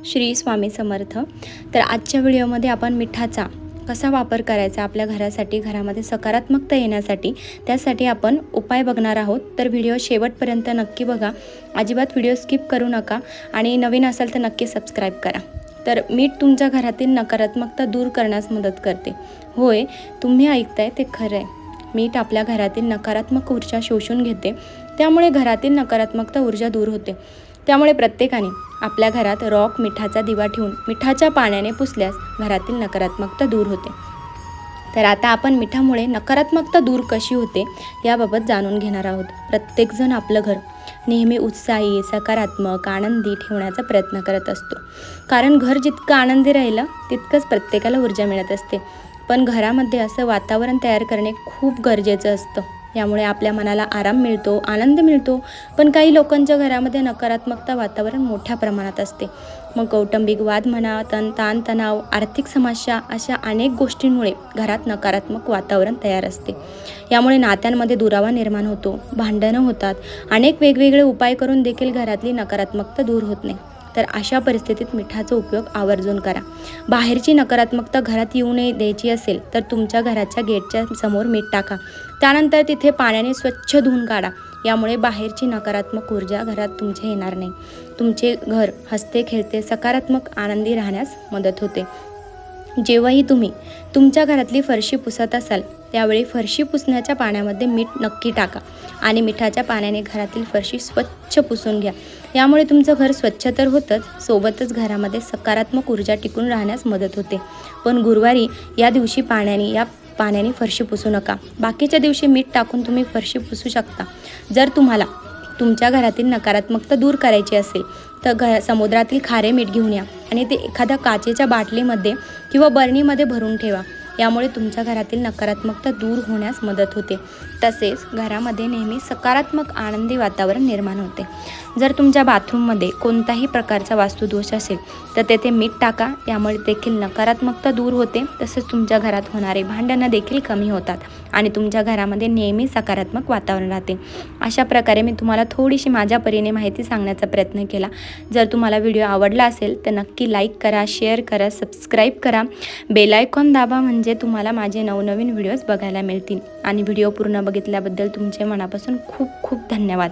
श्री स्वामी समर्थ। तर आजच्या व्हिडिओमध्ये आपण मिठाचा कसा वापर करायचा आपल्या घरासाठी, घरामध्ये सकारात्मकता येण्यासाठी, त्यासाठी आपण उपाय बघणार आहोत। तर व्हिडिओ शेवटपर्यंत नक्की बघा, अजिबात व्हिडिओ स्किप करू नका आणि नवीन असाल तर नक्की सबस्क्राईब करा। तर मीठ तुमच्या घरातील नकारात्मकता दूर करण्यास मदत करते। होय, तुम्ही ऐकताय ते खरं आहे। मीठ आपल्या घरातील नकारात्मक ऊर्जा शोषून घेते, त्यामुळे घरातील नकारात्मकता ऊर्जा दूर होते। त्यामुळे प्रत्येकाने आपल्या घरात रॉक मिठाचा दिवा ठेवून मिठाच्या पाण्याने पुसल्यास घरातील नकारात्मकता दूर होते। तर आता आपण मिठामुळे नकारात्मकता दूर कशी होते याबाबत जाणून घेणार आहोत। प्रत्येकजण आपलं घर नेहमी उत्साही, सकारात्मक, आनंदी ठेवण्याचा प्रयत्न करत असतो, कारण घर जितकं आनंदी राहिलं तितकंच प्रत्येकाला ऊर्जा मिळत असते। पण घरामध्ये असं वातावरण तयार करणे खूप गरजेचं असतं, यामुळे आपल्या मनाला आराम मिळतो, आनंद मिळतो। पण काही लोकांच्या घरामध्ये नकारात्मकता वातावरण मोठ्या प्रमाणात असते। मग कौटुंबिक वाद म्हणा, ताणतणाव, आर्थिक समस्या अशा अनेक गोष्टींमुळे घरात नकारात्मक वातावरण तयार असते। यामुळे नात्यांमध्ये दुरावा निर्माण होतो, भांडणं होतात। अनेक वेगवेगळे उपाय करून देखील घरातली नकारात्मकता दूर होत नाही। तर अशा परिस्थितीत मिठाचा उपयोग आवर्जून करा। बाहेरची नकारात्मकता घरात येऊ नये द्यायची असेल तर तुमच्या घराच्या गेटच्या समोर मीठ टाका, त्यानंतर तिथे पाण्याने स्वच्छ धुवून काढा। यामुळे बाहेरची नकारात्मक ऊर्जा घरात तुमच्या येणार नाही। तुमचे घर हसते खेळते सकारात्मक आनंदी राहण्यास मदत होते। जेव्हाही तुम्ही तुमच्या घरातली फरशी पुसत असाल त्यावेळी फरशी पुसण्याच्या पाण्यामध्ये मीठ नक्की टाका आणि मिठाच्या पाण्याने घरातील फरशी स्वच्छ पुसून घ्या। यामुळे तुमचं घर स्वच्छ तर होतंच, सोबतच घरामध्ये सकारात्मक ऊर्जा टिकून राहण्यास मदत होते। पण गुरुवारी या दिवशी पाण्याने फरशी पुसू नका। बाकीच्या दिवशी मीठ टाकून तुम्ही फरशी पुसू शकता। जर तुम्हाला तुमच्या घरातील नकारात्मकता दूर करायची असेल तर समुद्रातील खारे मीठ घेऊन या आणि ते एखाद्या काचेच्या बाटलीमध्ये किंवा बरणीमध्ये भरून ठेवा। यामुळे तुमच्या घरातील नकारात्मकता दूर होण्यास मदत होते। तसेच घरामध्ये नेहमी सकारात्मक आनंदी वातावरण निर्माण होते। जर तुमच्या बाथरूममध्ये कोणताही प्रकारचा वास्तुदोष असेल तर तेथे मीठ टाका, यामुळे देखील नकारात्मकता दूर होते। तसेच तुमच्या घरात होणारे भांडणं देखील कमी होतात आणि तुमच्या घरामध्ये नेहमी सकारात्मक वातावरण राहते। अशा प्रकारे मी तुम्हाला थोडीशी माझ्या परीने माहिती सांगण्याचा प्रयत्न केला। जर तुम्हाला व्हिडिओ आवडला असेल तर नक्की लाईक करा, शेअर करा, सबस्क्राईब करा, बेल आयकॉन दाबा, म्हणजे तुम्हाला माझे नवनवीन व्हिडिओज बघायला मिळतील। आणि व्हिडिओ पूर्ण बघितल्याबद्दल तुमचे मनापासून खूप खूप धन्यवाद।